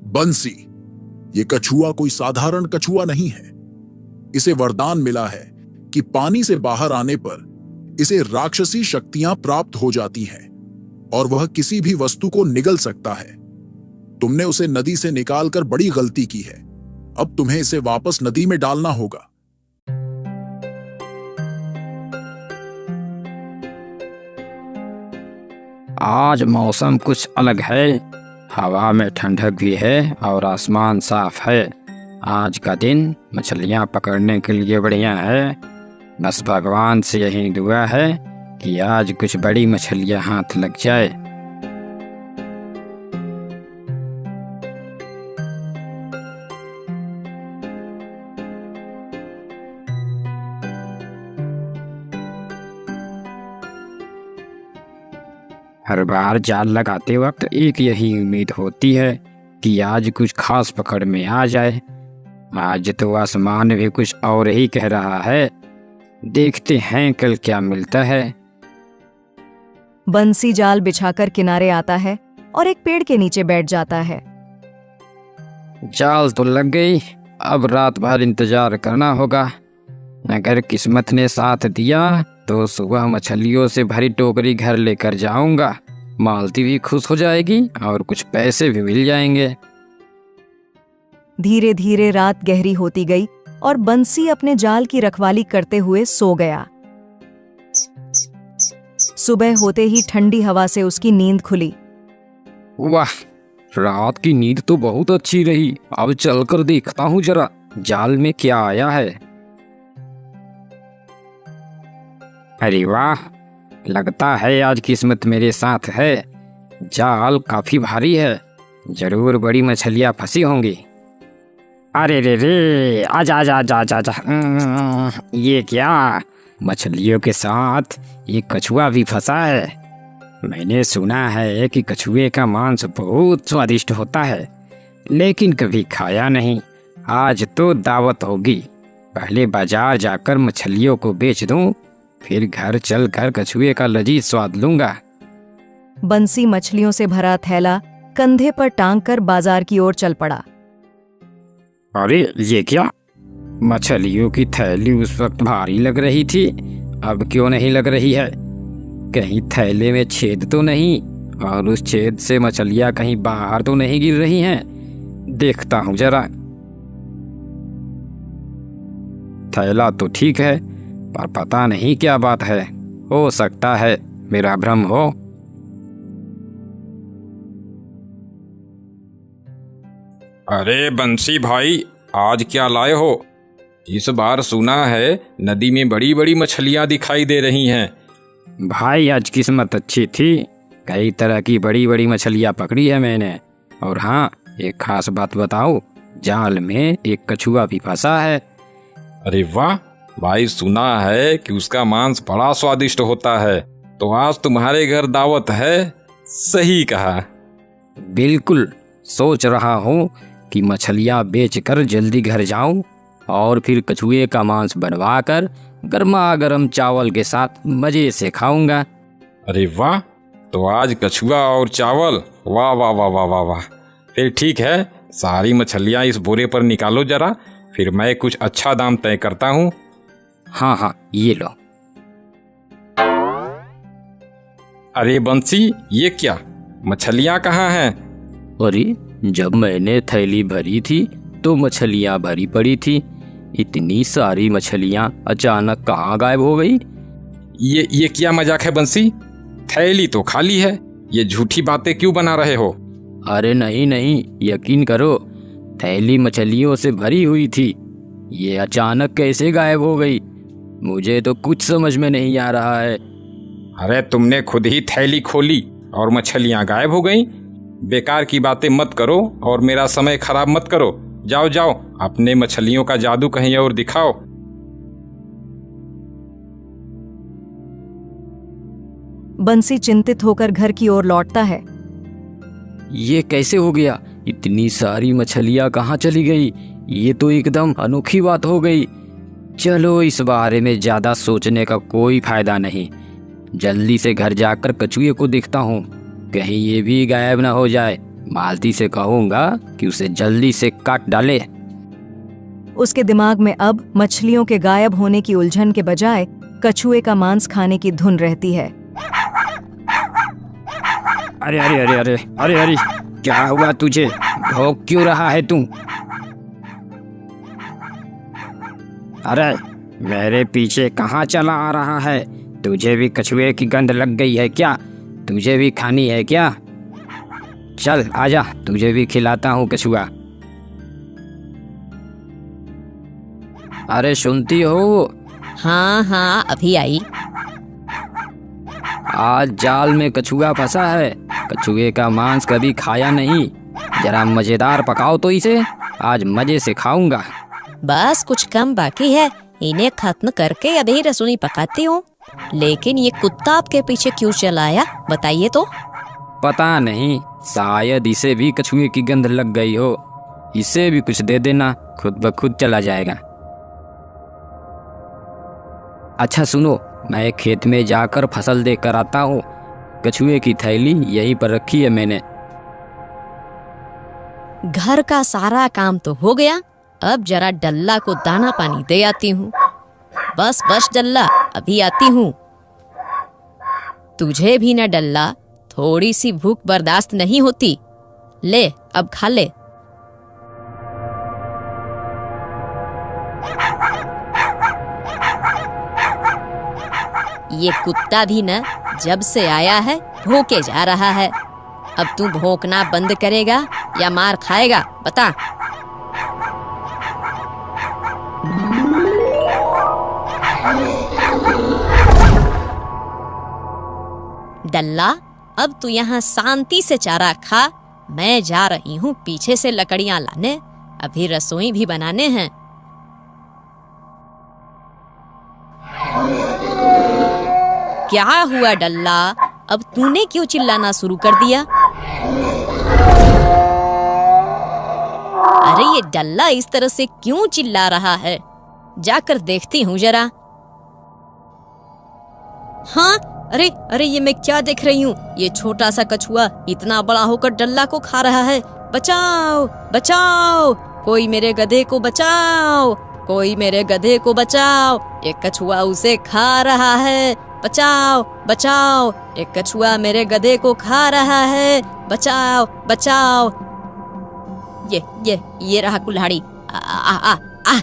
बंसी, ये कछुआ कोई साधारण कछुआ नहीं है। इसे वरदान मिला है कि पानी से बाहर आने पर इसे राक्षसी शक्तियां प्राप्त हो जाती हैं और वह किसी भी वस्तु को निगल सकता है। तुमने उसे नदी से निकालकर बड़ी गलती की है। अब तुम्हें इसे वापस नदी में डालना होगा। आज मौसम कुछ अलग है। हवा में ठंडक भी है और आसमान साफ है। आज का दिन मछलियां पकड़ने के लिए बढ़िया है। बस भगवान से यही दुआ है कि आज कुछ बड़ी मछलियां हाथ लग जाए। हर बार जाल लगाते वक्त एक यही उम्मीद होती है कि आज कुछ खास पकड़ में आ जाए। आज तो आसमान भी कुछ और ही कह रहा है। देखते हैं कल क्या मिलता है। बंसी जाल बिछाकर किनारे आता है और एक पेड़ के नीचे बैठ जाता है। जाल तो लग गई, अब रात भर इंतजार करना होगा। अगर किस्मत ने साथ दिया तो सुबह मछलियों से भरी टोकरी घर लेकर जाऊंगा। मालती भी खुश हो जाएगी और कुछ पैसे भी मिल जाएंगे। धीरे धीरे रात गहरी होती गई और बंसी अपने जाल की रखवाली करते हुए सो गया। सुबह होते ही ठंडी हवा से उसकी नींद खुली। वाह, रात की नींद तो बहुत अच्छी रही। अब चलकर देखता हूँ जरा जाल में क्या आया है। अरे वाह, लगता है आज किस्मत मेरे साथ है। जाल काफी भारी है, जरूर बड़ी मछलियां फंसी होंगी। अरे रे रे, आजा आजा आजा आजा आजा। ये क्या, मछलियों के साथ ये कछुआ भी फंसा है। मैंने सुना है कि कछुए का मांस बहुत स्वादिष्ट होता है, लेकिन कभी खाया नहीं। आज तो दावत होगी। पहले बाजार जाकर मछलियों को बेच दूं, फिर घर चलकर कछुए का लजीज स्वाद लूंगा। बंसी मछलियों से भरा थैला कंधे पर टांग कर बाजार की ओर चल पड़ा। अरे ये क्या, मछलियों की थैली उस वक्त भारी लग रही थी, अब क्यों नहीं लग रही है? कहीं थैले में छेद तो नहीं, और उस छेद से मछलियां कहीं बाहर तो नहीं गिर रही हैं? देखता हूँ जरा। थैला तो ठीक है, पर पता नहीं क्या बात है। हो सकता है मेरा भ्रम हो। अरे बंसी भाई, आज क्या लाए हो? इस बार सुना है नदी में बड़ी बड़ी मछलियां दिखाई दे रही हैं। भाई आज किस्मत अच्छी थी, कई तरह की बड़ी बड़ी मछलियां पकड़ी है मैंने। और हाँ, एक खास बात बताऊं, जाल में एक कछुआ भी फंसा है। अरे वाह भाई, सुना है कि उसका मांस बड़ा स्वादिष्ट होता है, तो आज तुम्हारे घर दावत है। सही कहा। बिल्कुल, सोच रहा हूँ कि मछलियाँ बेचकर जल्दी घर जाऊं और फिर कछुए का मांस बनवाकर गर्मा गर्म चावल के साथ मजे से खाऊंगा। अरे वाह, तो आज कछुआ और चावल, वाह वाह वाह वाह वाह वाह। फिर ठीक है, सारी मछलियाँ इस बोरे पर निकालो जरा, फिर मैं कुछ अच्छा दाम तय करता हूँ। हाँ हाँ, ये लो। अरे बंसी, ये क्या, मछलियाँ कहाँ हैं? अरे, जब मैंने थैली भरी थी तो मछलियाँ भरी पड़ी थी। इतनी सारी मछलियाँ अचानक कहाँ गायब हो गई? ये क्या मजाक है बंसी? थैली तो खाली है, ये झूठी बातें क्यों बना रहे हो? अरे नहीं नहीं, यकीन करो, थैली मछलियों से भरी हुई थी। ये अचानक कैसे गायब हो गई, मुझे तो कुछ समझ में नहीं आ रहा है। अरे तुमने खुद ही थैली खोली और मछलियाँ गायब हो गईं। बेकार की बातें मत करो और मेरा समय खराब मत करो। जाओ जाओ, अपने मछलियों का जादू कहीं और दिखाओ। बंसी चिंतित होकर घर की ओर लौटता है। ये कैसे हो गया? इतनी सारी मछलियाँ कहाँ चली गई? ये तो एकदम अनोखी बात हो गई। चलो, इस बारे में ज्यादा सोचने का कोई फायदा नहीं। जल्दी से घर जाकर कछुए को देखता हूँ, कहीं ये भी गायब ना हो जाए। मालती से कहूँगा कि उसे जल्दी से काट डाले। उसके दिमाग में अब मछलियों के गायब होने की उलझन के बजाय कछुए का मांस खाने की धुन रहती है। अरे अरे अरे अरे अरे अरे, क्या हुआ तुझे? भौंक क्यों रहा है तू? अरे मेरे पीछे कहाँ चला आ रहा है? तुझे भी कछुए की गंध लग गई है क्या? तुझे भी खानी है क्या? चल आजा, तुझे भी खिलाता हूँ कछुआ। अरे सुनती हो? हाँ हाँ, अभी आई। आज जाल में कछुआ फंसा है। कछुए का मांस कभी खाया नहीं। जरा मजेदार पकाओ तो इसे, आज मजे से खाऊंगा। बस कुछ कम बाकी है, इन्हें खत्म करके अभी रसोई पकाती हूँ। लेकिन ये कुत्ता आपके पीछे क्यों चला आया, बताइए तो। पता नहीं, शायद इसे भी कछुए की गंध लग गई हो। इसे भी कुछ दे देना, खुद ब खुद चला जाएगा। अच्छा सुनो, मैं खेत में जाकर फसल देख कर आता हूँ। कछुए की थैली यहीं पर रखी है मैंने। घर का सारा काम तो हो गया, अब जरा डल्ला को दाना पानी दे आती हूँ। बस बस डल्ला, अभी आती हूँ। तुझे भी ना डल्ला, थोड़ी सी भूख बर्दाश्त नहीं होती। ले अब खा ले। ये कुत्ता भी न जब से आया है भौंके जा रहा है। अब तू भौंकना बंद करेगा या मार खाएगा, बता। डल्ला, अब तू यहाँ शांति से चारा खा। मैं जा रही हूँ पीछे से लकड़ियाँ लाने, अभी रसोई भी बनाने हैं। क्या हुआ डल्ला, अब तूने क्यों चिल्लाना शुरू कर दिया? अरे ये डल्ला इस तरह से क्यों चिल्ला रहा है? जाकर देखती हूँ जरा। हाँ, अरे अरे ये मैं क्या देख रही हूँ? ये छोटा सा कछुआ इतना बड़ा होकर डल्ला को खा रहा है। बचाओ बचाओ, कोई मेरे गधे को बचाओ, कोई मेरे गधे को बचाओ, ये कछुआ उसे खा रहा है। बचाओ बचाओ, एक कछुआ मेरे गधे को खा रहा है। बचाओ बचाओ। ये रहा कुल्हाड़ी। आ आ आ आ।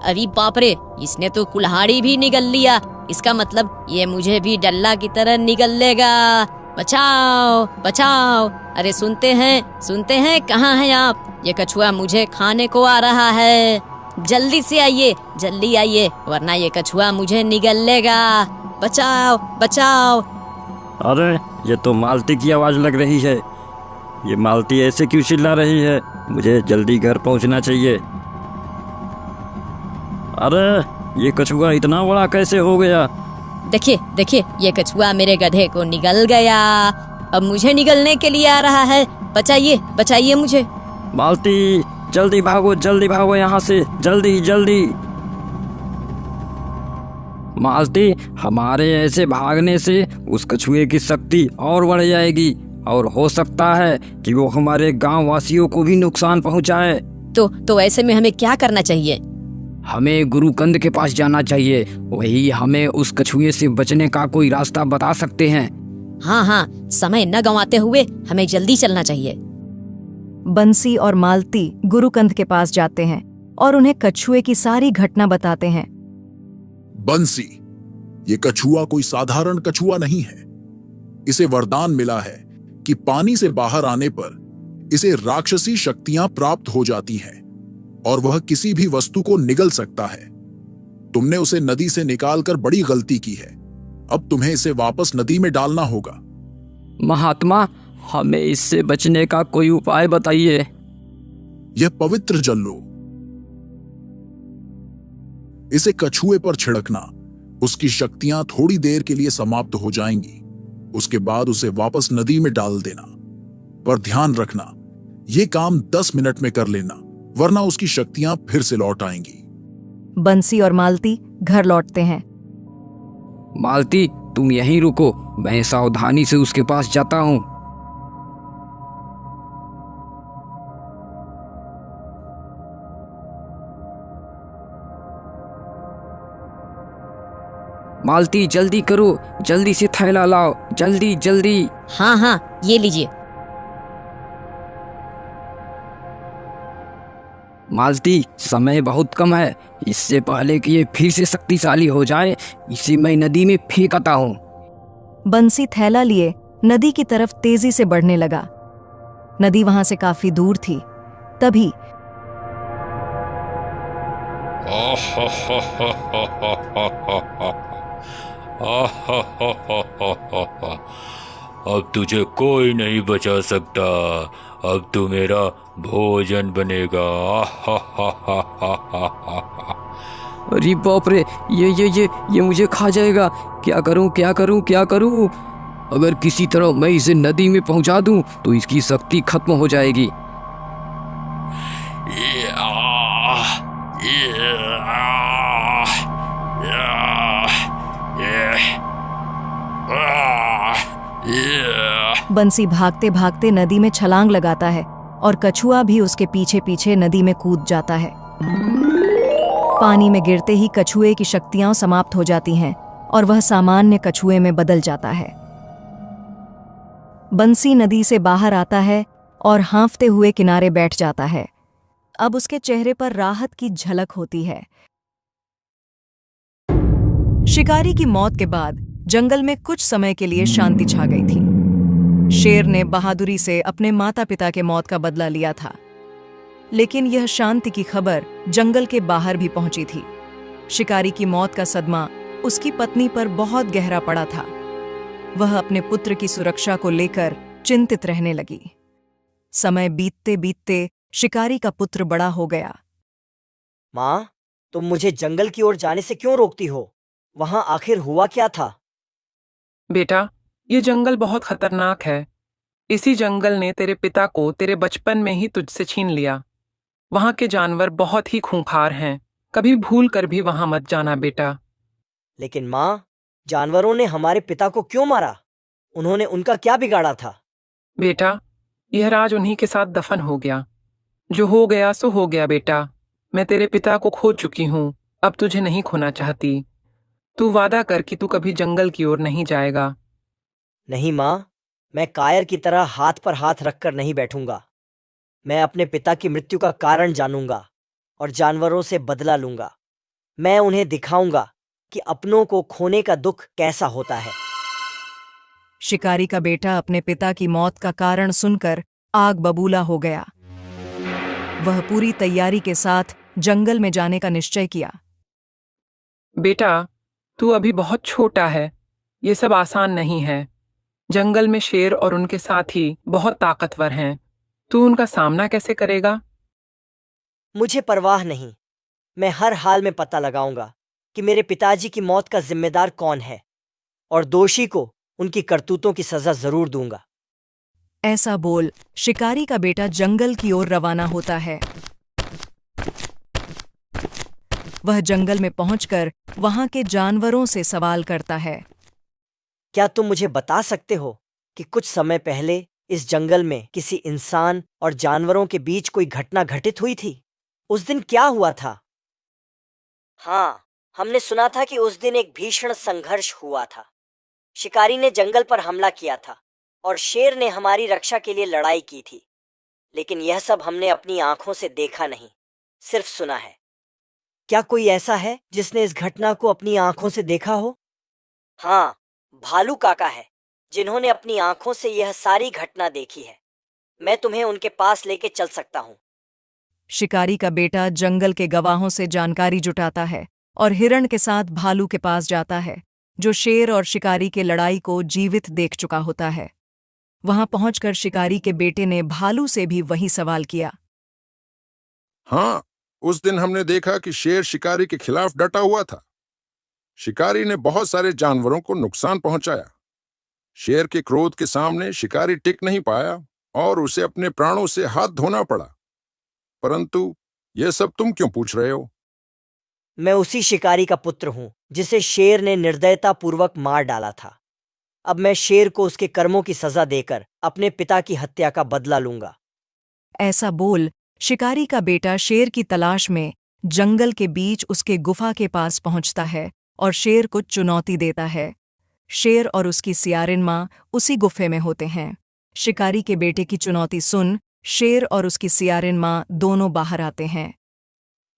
अरे बाप रे, इसने तो कुल्हाड़ी भी निगल लिया। इसका मतलब ये मुझे भी डल्ला की तरह निगल लेगा। बचाओ बचाओ। अरे सुनते हैं, कहाँ हैं आप? ये कछुआ मुझे खाने को आ रहा है। जल्दी से आइए, जल्दी आइए, वरना ये कछुआ मुझे निगल लेगा। बचाओ बचाओ। अरे ये तो मालती की आवाज लग रही है। ये मालती ऐसे क्यों चिल्ला रही है? मुझे जल्दी घर पहुंचना चाहिए। अरे ये कछुआ इतना बड़ा कैसे हो गया? देखिए देखिए, ये कछुआ मेरे गधे को निगल गया। अब मुझे निगलने के लिए आ रहा है। बचाइए बचाइए मुझे। मालती जल्दी भागो यहाँ से, जल्दी जल्दी। मालती, हमारे ऐसे भागने से उस कछुए की शक्ति और बढ़ जाएगी और हो सकता है कि वो हमारे गांव वासियों को भी नुकसान पहुंचाए। तो ऐसे में हमें क्या करना चाहिए? हमें गुरुकंद के पास जाना चाहिए। वही हमें उस कछुए से बचने का कोई रास्ता बता सकते हैं। हाँ, समय न गंवाते हुए हमें जल्दी चलना चाहिए। बंसी और मालती गुरुकंद के पास जाते हैं और उन्हें कछुए की सारी घटना बताते हैं। बंसी, ये कछुआ कोई साधारण कछुआ नहीं है। इसे वरदान मिला है कि पानी से बाहर आने पर इसे राक्षसी शक्तियां प्राप्त हो जाती हैं और वह किसी भी वस्तु को निगल सकता है। तुमने उसे नदी से निकालकर बड़ी गलती की है। अब तुम्हें इसे वापस नदी में डालना होगा। महात्मा, हमें इससे बचने का कोई उपाय बताइए। यह पवित्र जल लो। इसे कछुए पर छिड़कना, उसकी शक्तियां थोड़ी देर के लिए समाप्त हो जाएंगी। उसके बाद उसे वापस नदी में डाल देना। पर ध्यान रखना, यह काम 10 मिनट में कर लेना, वरना उसकी शक्तियां फिर से लौट आएंगी। बंसी और मालती घर लौटते हैं। मालती, तुम यहीं रुको, मैं सावधानी से उसके पास जाता हूँ। मालती जल्दी करो, जल्दी से थैला लाओ, जल्दी जल्दी। हाँ हाँ, ये लीजिए। मालती, समय बहुत कम है, इससे पहले कि ये फिर से शक्तिशाली हो जाए, इसे मैं नदी में फेंकता हूँ। बंसी थैला लिए नदी की तरफ तेजी से बढ़ने लगा। नदी वहां से काफी दूर थी। तभी अब तुझे कोई नहीं बचा सकता। अब तू मेरा भोजन बनेगा। अरे बाप रे, ये मुझे खा जाएगा। क्या करूं क्या करूं क्या करूं? अगर किसी तरह मैं इसे नदी में पहुंचा दूं तो इसकी शक्ति खत्म हो जाएगी। बंसी भागते भागते नदी में छलांग लगाता है और कछुआ भी उसके पीछे पीछे नदी में कूद जाता है। पानी में गिरते ही कछुए की शक्तियां समाप्त हो जाती हैं और वह सामान्य कछुए में बदल जाता है। बंसी नदी से बाहर आता है और हाँफते हुए किनारे बैठ जाता है। अब उसके चेहरे पर राहत की झलक होती है। शिकारी की मौत के बाद जंगल में कुछ समय के लिए शांति छा गई थी। शेर ने बहादुरी से अपने माता पिता के मौत का बदला लिया था, लेकिन यह शांति की खबर जंगल के बाहर भी पहुंची थी। शिकारी की मौत का सदमा उसकी पत्नी पर बहुत गहरा पड़ा था। वह अपने पुत्र की सुरक्षा को लेकर चिंतित रहने लगी। समय बीतते बीतते शिकारी का पुत्र बड़ा हो गया। माँ, तुम मुझे जंगल की ओर जाने से क्यों रोकती हो? वहां आखिर हुआ क्या था? बेटा, ये जंगल बहुत खतरनाक है। इसी जंगल ने तेरे पिता को तेरे बचपन में ही तुझसे छीन लिया। वहां के जानवर बहुत ही खूंखार हैं। कभी भूल कर भी वहां मत जाना बेटा। लेकिन माँ, जानवरों ने हमारे पिता को क्यों मारा? उन्होंने उनका क्या बिगाड़ा था? बेटा, यह राज उन्हीं के साथ दफन हो गया। जो हो गया सो हो गया बेटा। मैं तेरे पिता को खो चुकी हूँ, अब तुझे नहीं खोना चाहती। तू वादा कर कि तू कभी जंगल की ओर नहीं जाएगा। नहीं माँ, मैं कायर की तरह हाथ पर हाथ रखकर नहीं बैठूंगा। मैं अपने पिता की मृत्यु का कारण जानूंगा और जानवरों से बदला लूंगा। मैं उन्हें दिखाऊंगा कि अपनों को खोने का दुख कैसा होता है। शिकारी का बेटा अपने पिता की मौत का कारण सुनकर आग बबूला हो गया। वह पूरी तैयारी के साथ जंगल में जाने का निश्चय किया। बेटा, तू अभी बहुत छोटा है। ये सब आसान नहीं है। जंगल में शेर और उनके साथी बहुत ताकतवर हैं। तू उनका सामना कैसे करेगा? मुझे परवाह नहीं। मैं हर हाल में पता लगाऊंगा कि मेरे पिताजी की मौत का जिम्मेदार कौन है और दोषी को उनकी करतूतों की सजा जरूर दूंगा। ऐसा बोल शिकारी का बेटा जंगल की ओर रवाना होता है। वह जंगल में पहुंचकर वहां के जानवरों से सवाल करता है। क्या तुम मुझे बता सकते हो कि कुछ समय पहले इस जंगल में किसी इंसान और जानवरों के बीच कोई घटना घटित हुई थी? उस दिन क्या हुआ था? हाँ, हमने सुना था कि उस दिन एक भीषण संघर्ष हुआ था। शिकारी ने जंगल पर हमला किया था और शेर ने हमारी रक्षा के लिए लड़ाई की थी। लेकिन यह सब हमने अपनी आंखों से देखा नहीं, सिर्फ सुना है। क्या कोई ऐसा है जिसने इस घटना को अपनी आंखों से देखा हो? हाँ, भालू काका है, जिन्होंने अपनी आंखों से यह सारी घटना देखी है। मैं तुम्हें उनके पास लेके चल सकता हूँ। शिकारी का बेटा जंगल के गवाहों से जानकारी जुटाता है और हिरण के साथ भालू के पास जाता है, जो शेर और शिकारी के लड़ाई को जीवित देख चुका होता है। वहां पहुंचकर शिकारी के बेटे ने भालू से भी वही सवाल किया। हाँ, उस दिन हमने देखा कि शेर शिकारी के खिलाफ डटा हुआ था। शिकारी ने बहुत सारे जानवरों को नुकसान पहुंचाया। शेर के क्रोध के सामने शिकारी टिक नहीं पाया और उसे अपने प्राणों से हाथ धोना पड़ा। परंतु यह सब तुम क्यों पूछ रहे हो? मैं उसी शिकारी का पुत्र हूं जिसे शेर ने निर्दयता पूर्वक मार डाला था। अब मैं शेर को उसके कर्मों की सजा देकर अपने पिता की हत्या का बदला लूंगा। ऐसा बोल शिकारी का बेटा शेर की तलाश में जंगल के बीच उसके गुफा के पास पहुंचता है और शेर को चुनौती देता है। शेर और उसकी सियारिन माँ उसी गुफे में होते हैं। शिकारी के बेटे की चुनौती सुन शेर और उसकी सियारिन माँ दोनों बाहर आते हैं।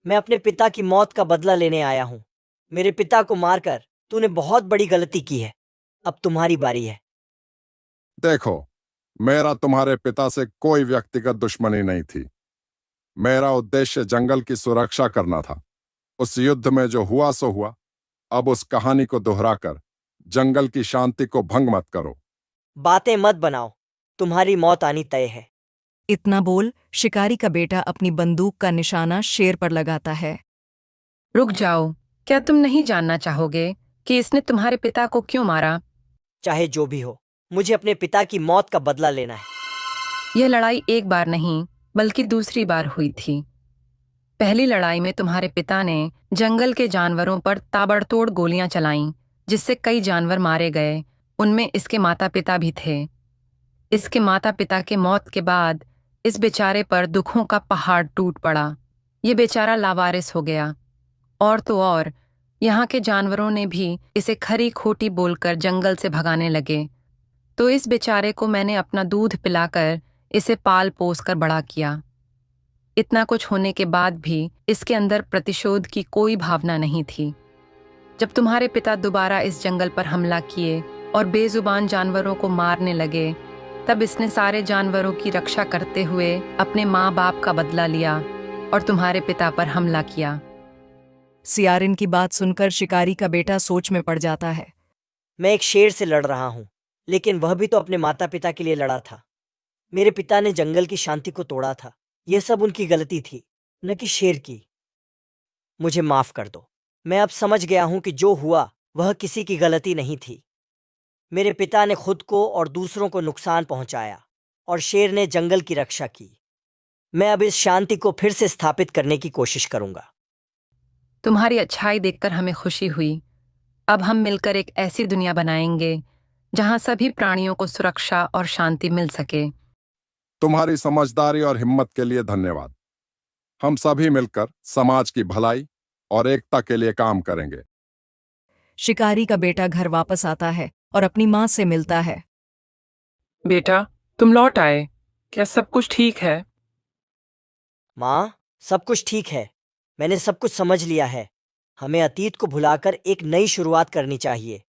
मैं अपने पिता की मौत का बदला लेने आया हूँ। मेरे पिता को मारकर तूने बहुत बड़ी गलती की है। अब तुम्हारी बारी है। देखो, मेरा तुम्हारे पिता से कोई व्यक्तिगत दुश्मनी नहीं थी। मेरा उद्देश्य जंगल की सुरक्षा करना था। उस युद्ध में जो हुआ सो हुआ। अब उस कहानी को दोहराकर जंगल की शांति को भंग मत करो। बातें मत बनाओ, तुम्हारी मौत आनी तय है। इतना बोल शिकारी का बेटा अपनी बंदूक का निशाना शेर पर लगाता है। रुक जाओ, क्या तुम नहीं जानना चाहोगे कि इसने तुम्हारे पिता को क्यों मारा? चाहे जो भी हो, मुझे अपने पिता की मौत का बदला लेना है। यह लड़ाई एक बार नहीं बल्कि दूसरी बार हुई थी। पहली लड़ाई में तुम्हारे पिता ने जंगल के जानवरों पर ताबड़तोड़ गोलियां चलाईं, जिससे कई जानवर मारे गए। उनमें इसके माता पिता भी थे। इसके माता पिता के मौत के बाद इस बेचारे पर दुखों का पहाड़ टूट पड़ा। ये बेचारा लावारिस हो गया। और तो और यहाँ के जानवरों ने भी इसे खरी खोटी बोलकर जंगल से भगाने लगे। तो इस बेचारे को मैंने अपना दूध पिलाकर इसे पाल पोस कर बड़ा किया। इतना कुछ होने के बाद भी इसके अंदर प्रतिशोध की कोई भावना नहीं थी। जब तुम्हारे पिता दोबारा इस जंगल पर हमला किए और बेजुबान जानवरों को मारने लगे, तब इसने सारे जानवरों की रक्षा करते हुए अपने माँ बाप का बदला लिया और तुम्हारे पिता पर हमला किया। सियारिन की बात सुनकर शिकारी का बेटा सोच में पड़ जाता है। मैं एक शेर से लड़ रहा हूँ, लेकिन वह भी तो अपने माता पिता के लिए लड़ा था। मेरे पिता ने जंगल की शांति को तोड़ा था। यह सब उनकी गलती थी, न कि शेर की। मुझे माफ कर दो। मैं अब समझ गया हूं कि जो हुआ वह किसी की गलती नहीं थी। मेरे पिता ने खुद को और दूसरों को नुकसान पहुंचाया और शेर ने जंगल की रक्षा की। मैं अब इस शांति को फिर से स्थापित करने की कोशिश करूंगा। तुम्हारी अच्छाई देखकर हमें खुशी हुई। अब हम मिलकर एक ऐसी दुनिया बनाएंगे जहां सभी प्राणियों को सुरक्षा और शांति मिल सके। तुम्हारी समझदारी और हिम्मत के लिए धन्यवाद। हम सभी मिलकर समाज की भलाई और एकता के लिए काम करेंगे। शिकारी का बेटा घर वापस आता है और अपनी माँ से मिलता है। बेटा, तुम लौट आए। क्या सब कुछ ठीक है? माँ, सब कुछ ठीक है। मैंने सब कुछ समझ लिया है। हमें अतीत को भुलाकर एक नई शुरुआत करनी चाहिए।